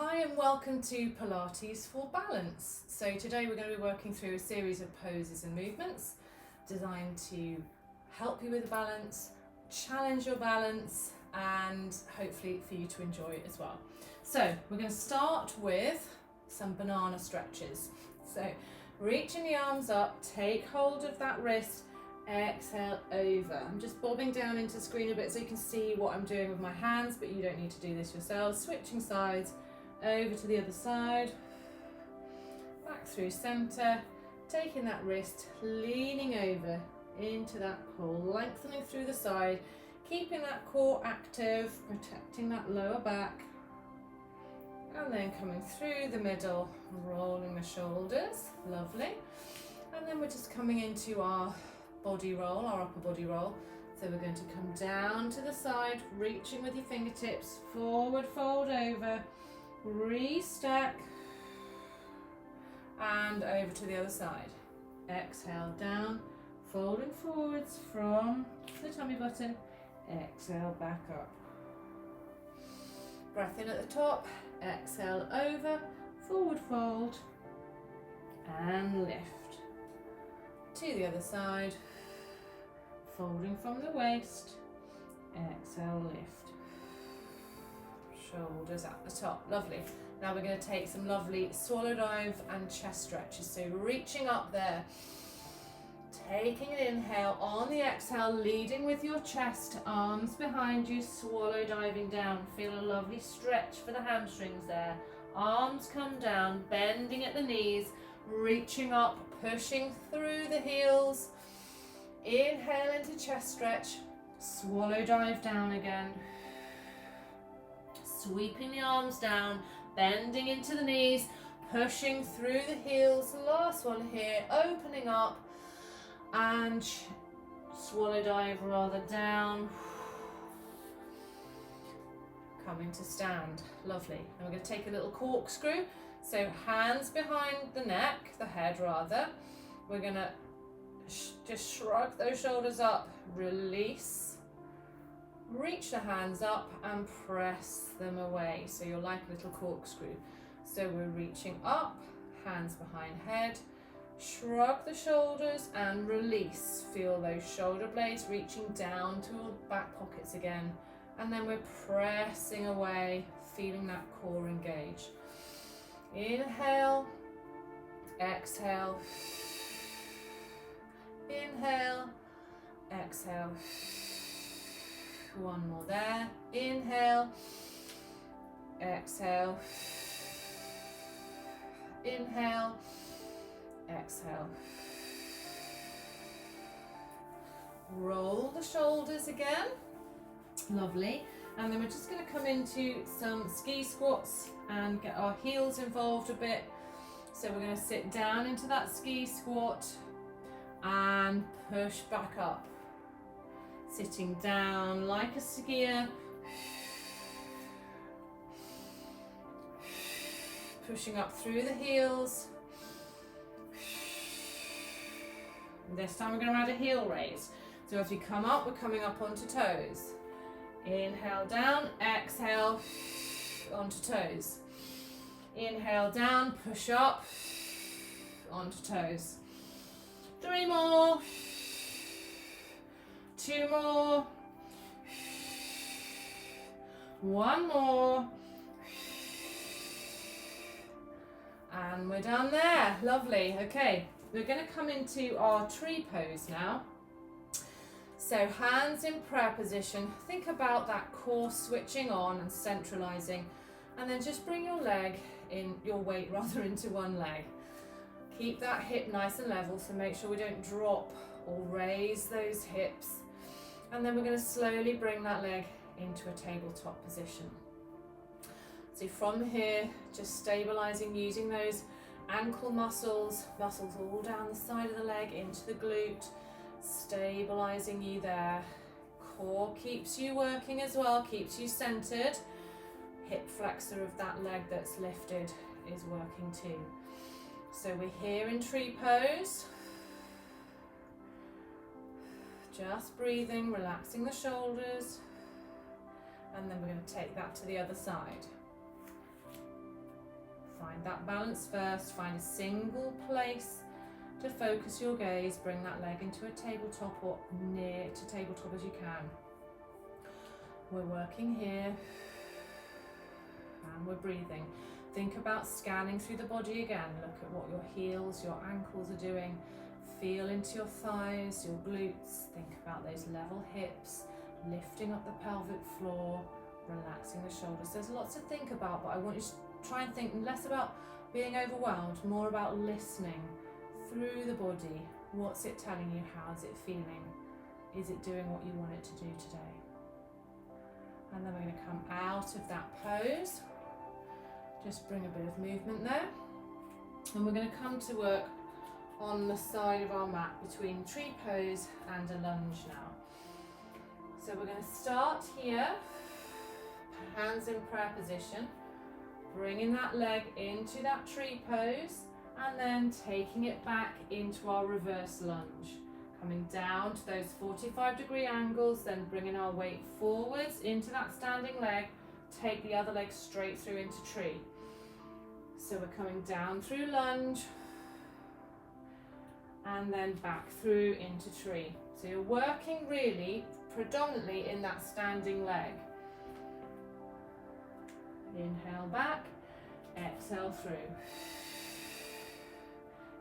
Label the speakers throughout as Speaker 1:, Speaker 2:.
Speaker 1: Hi and welcome to Pilates for Balance. So today we're going to be working through a series of poses and movements designed to help you with balance, challenge your balance, and hopefully for you to enjoy it as well. So we're going to start with some banana stretches. So reaching the arms up, take hold of that wrist, exhale over. I'm just bobbing down into the screen a bit so you can see what I'm doing with my hands, but you don't need to do this yourselves. Switching sides, over to the other side, back through centre, taking that wrist, leaning over into that pull, lengthening through the side, keeping that core active, protecting that lower back, and then coming through the middle, rolling the shoulders, lovely. And then we're just coming into our body roll, our upper body roll. So we're going to come down to the side, reaching with your fingertips, forward fold over, restack, and over to the other side. Exhale down, folding forwards from the tummy button, exhale back up. Breath in at the top, exhale over, forward fold, and lift. To the other side, folding from the waist, exhale, lift. Shoulders at the top, lovely. Now we're going to take some lovely swallow dive and chest stretches. So reaching up there, taking an inhale, on the exhale, leading with your chest, arms behind you, swallow diving down. Feel a lovely stretch for the hamstrings there. Arms come down, bending at the knees, reaching up, pushing through the heels. Inhale into chest stretch, swallow dive down again. Sweeping the arms down, bending into the knees, pushing through the heels. Last one here, opening up and swallow dive rather down. Coming to stand, lovely. And we're going to take a little corkscrew. So hands behind the neck, the head rather. We're going to just shrug those shoulders up, release. Reach the hands up and press them away. So you're like a little corkscrew. So we're reaching up, hands behind head, shrug the shoulders and release. Feel those shoulder blades reaching down to your back pockets again. And then we're pressing away, feeling that core engage. Inhale, exhale, inhale, exhale. One more there. Inhale, exhale, inhale, exhale. Roll the shoulders again. Lovely. And then we're just going to come into some ski squats and get our heels involved a bit. So we're going to sit down into that ski squat and push back up. Sitting down like a skier, pushing up through the heels. And this time we're going to add a heel raise. So as we come up, we're coming up onto toes. Inhale down, exhale onto toes. Inhale down, push up onto toes. 3 more. 2 more, 1 more, and we're done there. Lovely. Okay, we're going to come into our tree pose now. So hands in prayer position. Think about that core switching on and centralizing, and then just bring your leg in, your weight rather, into one leg. Keep that hip nice and level, so make sure we don't drop or raise those hips. And then we're going to slowly bring that leg into a tabletop position. So from here, just stabilizing using those ankle muscles all down the side of the leg into the glute, stabilizing you there. Core keeps you working as well, keeps you centered. Hip flexor of that leg that's lifted is working too. So we're here in tree pose. Just breathing, relaxing the shoulders, and then we're going to take that to the other side. Find that balance first. Find a single place to focus your gaze. Bring that leg into a tabletop or near to tabletop as you can. We're working here and we're breathing. Think about scanning through the body again. Look at what your heels, your ankles are doing. Feel into your thighs, your glutes. Think about those level hips, lifting up the pelvic floor, relaxing the shoulders. There's lots to think about, but I want you to try and think less about being overwhelmed, more about listening through the body. What's it telling you? How's it feeling? Is it doing what you want it to do today? And then we're going to come out of that pose. Just bring a bit of movement there. And we're going to come to work on the side of our mat between tree pose and a lunge now. So we're going to start here, hands in prayer position, bringing that leg into that tree pose and then taking it back into our reverse lunge. Coming down to those 45-degree angles, then bringing our weight forwards into that standing leg, take the other leg straight through into tree. So we're coming down through lunge and then back through into tree. So you're working really predominantly in that standing leg. Inhale back, exhale through.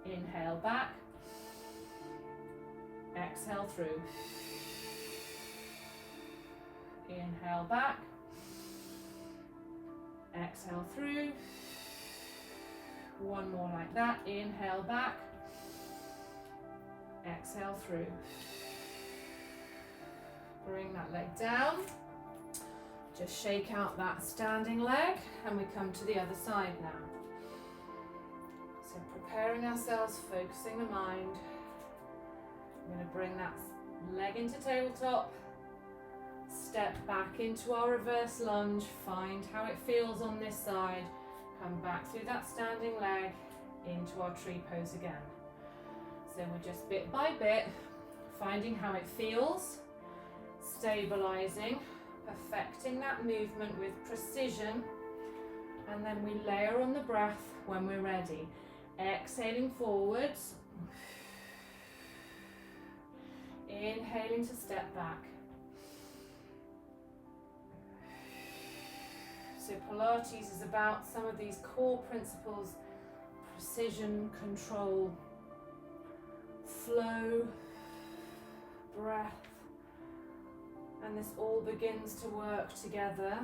Speaker 1: Inhale back, exhale through. Inhale back, exhale through. One more like that. Inhale back, exhale through. Bring that leg down. Just shake out that standing leg and we come to the other side now. So preparing ourselves, focusing the mind. I'm going to bring that leg into tabletop, step back into our reverse lunge, find how it feels on this side, come back through that standing leg into our tree pose again. So we're just bit by bit finding how it feels, stabilizing, perfecting that movement with precision, and then we layer on the breath when we're ready. Exhaling forwards, inhaling to step back. So Pilates is about some of these core principles: precision, control, flow, breath, and this all begins to work together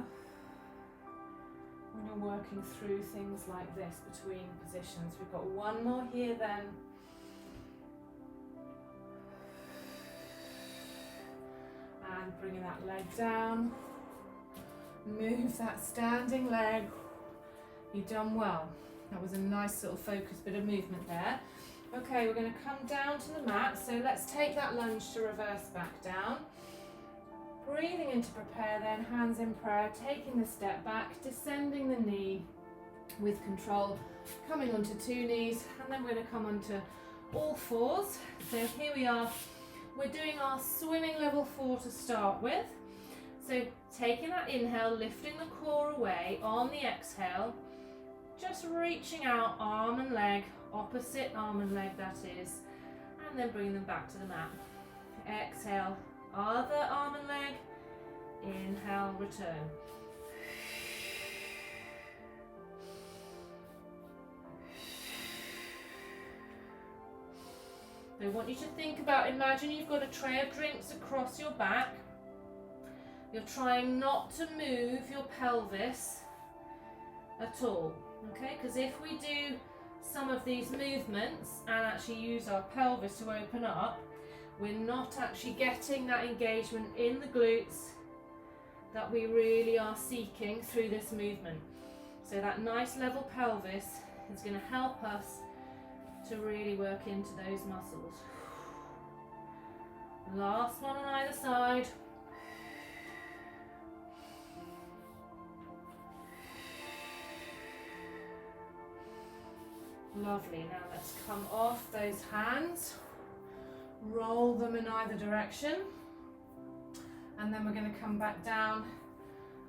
Speaker 1: when you're working through things like this between positions. We've got one more here then. And bringing that leg down. Move that standing leg. You've done well. That was a nice sort of focused bit of movement there. Okay, we're going to come down to the mat. So let's take that lunge to reverse back down. Breathing in to prepare then, hands in prayer, taking the step back, descending the knee with control, coming onto two knees, and then we're going to come onto all fours. So here we are. We're doing our swimming level 4 to start with. So taking that inhale, lifting the core away, on the exhale, just reaching out, arm and leg, opposite arm and leg that is, and then bringing them back to the mat. Exhale, other arm and leg, inhale, return. I want you to think about, imagine you've got a tray of drinks across your back. You're trying not to move your pelvis at all, okay? Because if we do some of these movements and actually use our pelvis to open up, we're not actually getting that engagement in the glutes that we really are seeking through this movement. So that nice level pelvis is going to help us to really work into those muscles. Last one on either side. Lovely. Now let's come off those hands, roll them in either direction, and then we're going to come back down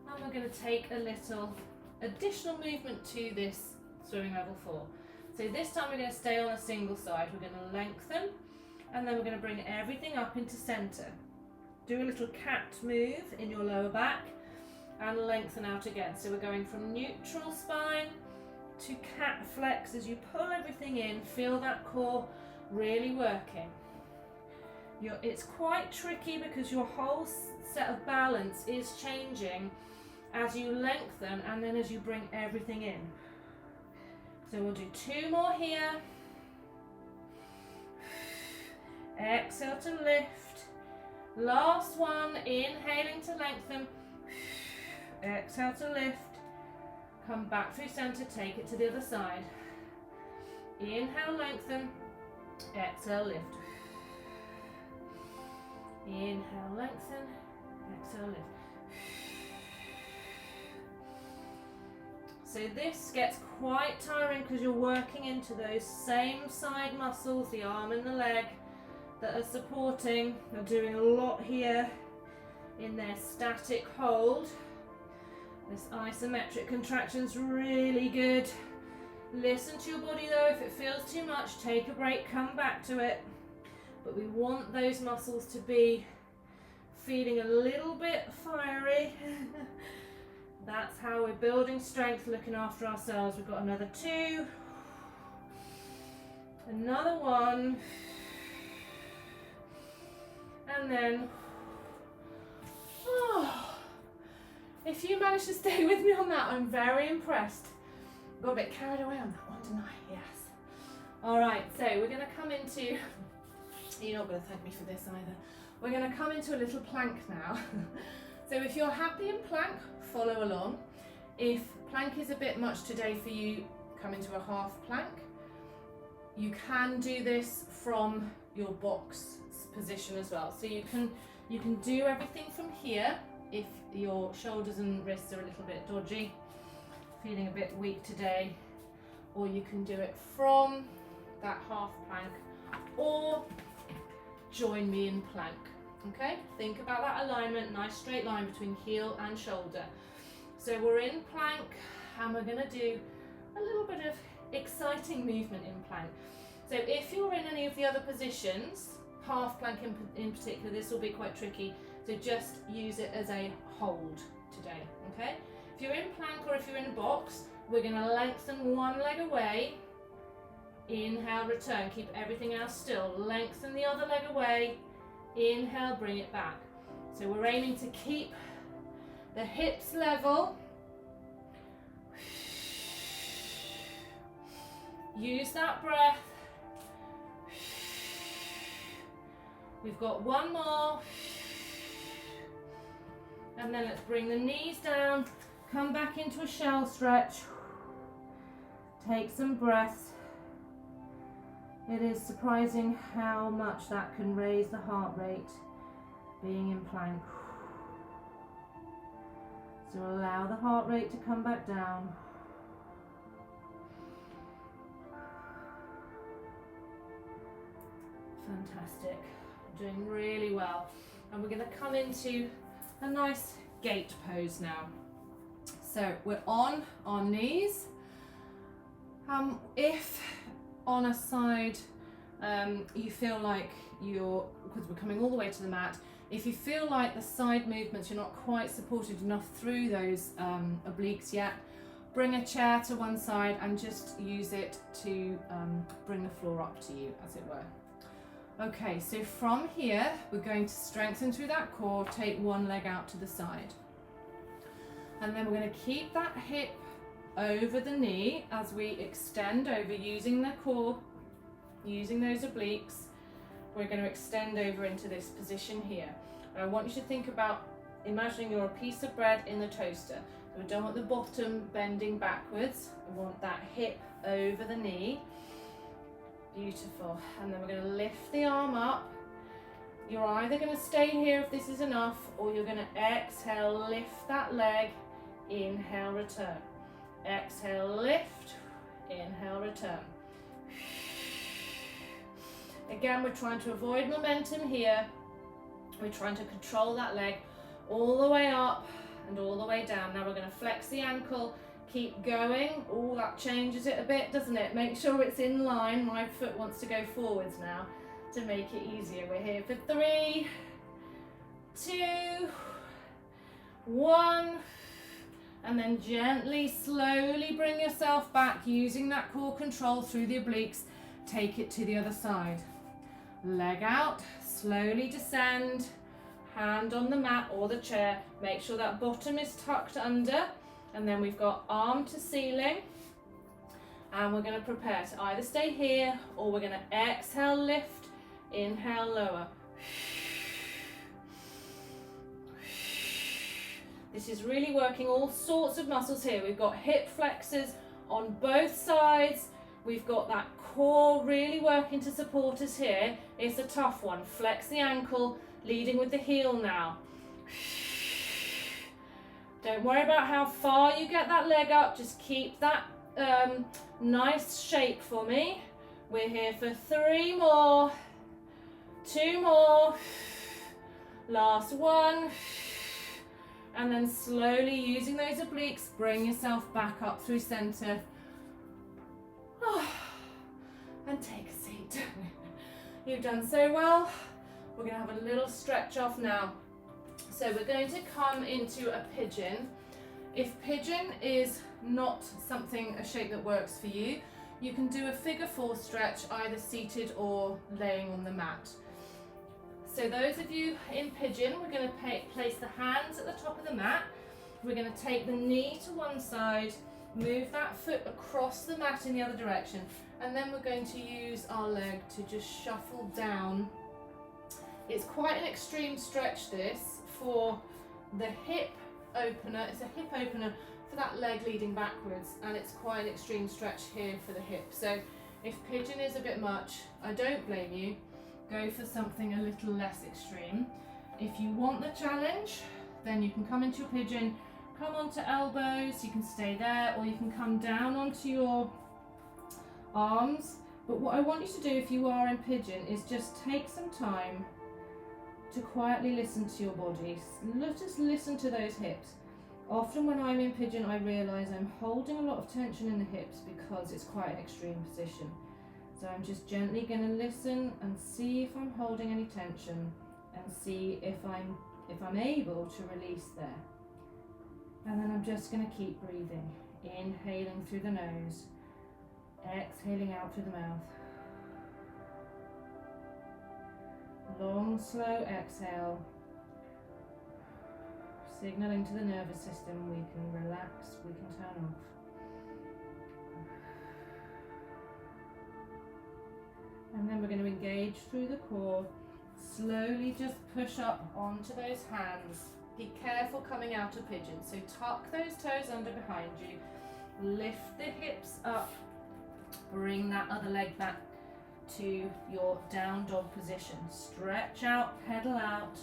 Speaker 1: and we're going to take a little additional movement to this swimming level 4. So this time we're going to stay on a single side. We're going to lengthen, and then we're going to bring everything up into centre. Do a little cat move in your lower back and lengthen out again. So we're going from neutral spine to cat flex as you pull everything in. Feel that core really working. It's quite tricky because your whole set of balance is changing as you lengthen and then as you bring everything in. So we'll do 2 more here. Exhale to lift. Last one, inhaling to lengthen. Exhale to lift. Come back through centre, take it to the other side. Inhale, lengthen. Exhale, lift. Inhale, lengthen. Exhale, lift. So this gets quite tiring because you're working into those same side muscles, the arm and the leg, that are supporting. They're doing a lot here in their static hold. This isometric contraction's really good. Listen to your body though. If it feels too much, take a break, come back to it. But we want those muscles to be feeling a little bit fiery. That's how we're building strength, looking after ourselves. We've got another 2. Another 1. And then, if you manage to stay with me on that, I'm very impressed. Got a bit carried away on that one, didn't I? Yes. All right, so we're going to come into, you're not going to thank me for this either. We're going to come into a little plank now. So if you're happy in plank, follow along. If plank is a bit much today for you, come into a half plank. You can do this from your box position as well. So you can do everything from here if your shoulders and wrists are a little bit dodgy, feeling a bit weak today, or you can do it from that half plank, or join me in plank. Okay, think about that alignment, nice straight line between heel and shoulder. So we're in plank and we're going to do a little bit of exciting movement in plank. So if you're in any of the other positions, half plank in particular, this will be quite tricky, so just use it as a hold today, okay? If you're in plank or if you're in a box, we're going to lengthen one leg away, inhale, return, keep everything else still, lengthen the other leg away, inhale, bring it back. So we're aiming to keep the hips level. Use that breath. We've got 1 more. And then let's bring the knees down, come back into a shell stretch. Take some breaths. It is surprising how much that can raise the heart rate being in plank. So allow the heart rate to come back down. Fantastic. Doing really well. And we're going to come into a nice gate pose now. So we're on our knees. If on a side you feel like because we're coming all the way to the mat, if you feel like the side movements, you're not quite supported enough through those obliques yet, bring a chair to one side and just use it to bring the floor up to you, as it were. Okay, so from here, we're going to strengthen through that core, take one leg out to the side. And then we're going to keep that hip over the knee as we extend over, using the core, using those obliques. We're going to extend over into this position here. And I want you to think about imagining you're a piece of bread in the toaster. So we don't want the bottom bending backwards. We want that hip over the knee. Beautiful. And then we're going to lift the arm up. You're either going to stay here if this is enough, or you're going to exhale, lift that leg, inhale, return. Exhale, lift, inhale, return. Again, we're trying to avoid momentum here. We're trying to control that leg all the way up and all the way down. Now we're going to flex the ankle Keep going. Oh, that changes it a bit, doesn't it? Make sure it's in line. My foot wants to go forwards now to make it easier. We're here for 3, 2, 1. And then gently, slowly bring yourself back using that core control through the obliques. Take it to the other side. Leg out, slowly descend. Hand on the mat or the chair. Make sure that bottom is tucked under. And then we've got arm to ceiling. And we're going to prepare to either stay here or we're going to exhale, lift, inhale, lower. This is really working all sorts of muscles here. We've got hip flexors on both sides. We've got that core really working to support us here. It's a tough one. Flex the ankle, leading with the heel now. Don't worry about how far you get that leg up. Just keep that nice shape for me. We're here for 3 more. 2 more. Last one. And then slowly using those obliques, bring yourself back up through center. And take a seat. You've done so well. We're going to have a little stretch off now. So we're going to come into a pigeon. If pigeon is not a shape that works for you, you can do a figure 4 stretch either seated or laying on the mat. So those of you in pigeon, we're going to place the hands at the top of the mat. We're going to take the knee to one side, move that foot across the mat in the other direction, and then we're going to use our leg to just shuffle down. It's quite an extreme stretch this for the hip opener. It's a hip opener for that leg leading backwards, and it's quite an extreme stretch here for the hip. So if pigeon is a bit much, I don't blame you. Go for something a little less extreme. If you want the challenge, then you can come into your pigeon, come onto elbows, you can stay there, or you can come down onto your arms. But what I want you to do if you are in pigeon is just take some time to quietly listen to your body. Just listen to those hips. Often when I'm in pigeon, I realise I'm holding a lot of tension in the hips because it's quite an extreme position. So I'm just gently going to listen and see if I'm holding any tension and see if I'm able to release there. And then I'm just going to keep breathing, inhaling through the nose, exhaling out through the mouth. Long, slow exhale, signalling to the nervous system we can relax, we can turn off. And then we're going to engage through the core. Slowly just push up onto those hands. Be careful coming out of pigeon. So tuck those toes under behind you. Lift the hips up. Bring that other leg back to your down dog position. Stretch out, pedal out.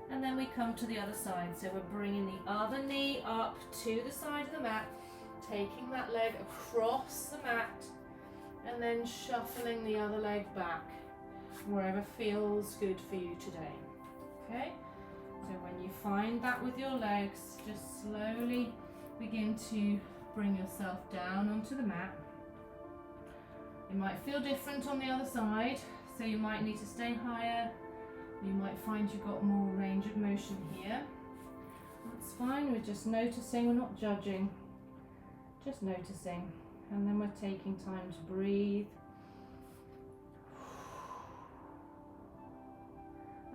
Speaker 1: And then we come to the other side. So we're bringing the other knee up to the side of the mat. Taking that leg across the mat. And then shuffling the other leg back, wherever feels good for you today. Okay? So when you find that with your legs, just slowly begin to bring yourself down onto the mat. It might feel different on the other side, so you might need to stay higher. You might find you've got more range of motion here. That's fine, we're just noticing, we're not judging, just noticing. And then we're taking time to breathe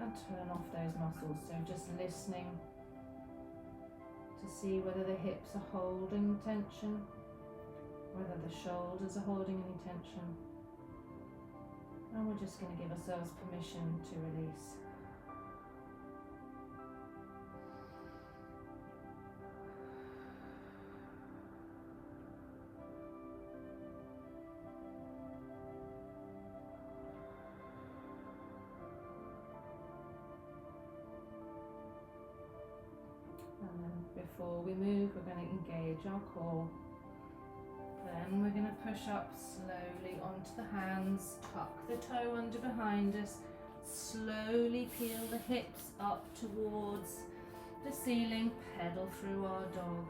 Speaker 1: and turn off those muscles. So just listening to see whether the hips are holding tension, whether the shoulders are holding any tension. And we're just going to give ourselves permission to release. Before we move, we're going to engage our core. Then we're going to push up slowly onto the hands, tuck the toe under behind us, slowly peel the hips up towards the ceiling, pedal through our dog.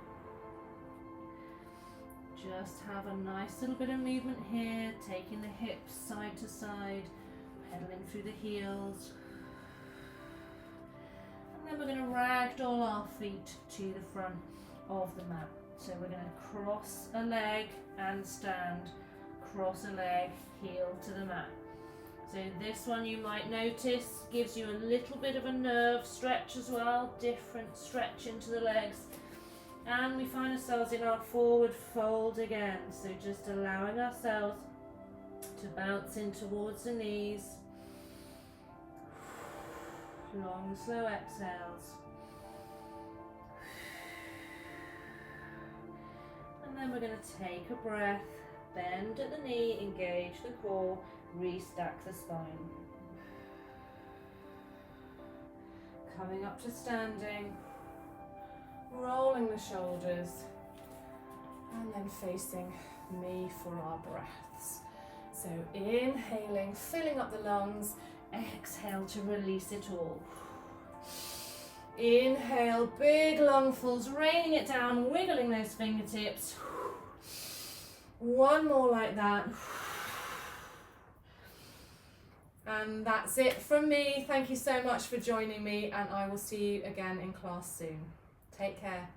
Speaker 1: Just have a nice little bit of movement here, taking the hips side to side, pedaling through the heels. And then we're going to ragdoll our feet to the front of the mat. So we're going to cross a leg and stand, cross a leg, heel to the mat. So this one you might notice gives you a little bit of a nerve stretch as well, different stretch into the legs. And we find ourselves in our forward fold again. So just allowing ourselves to bounce in towards the knees. Long, slow exhales. And then we're going to take a breath, bend at the knee, engage the core, restack the spine. Coming up to standing, rolling the shoulders, and then facing me for our breaths. So inhaling, filling up the lungs, exhale to release it all. Inhale, big lungfuls, raining it down, wiggling those fingertips. One more like that. And that's it from me. Thank you so much for joining me, and I will see you again in class soon. Take care.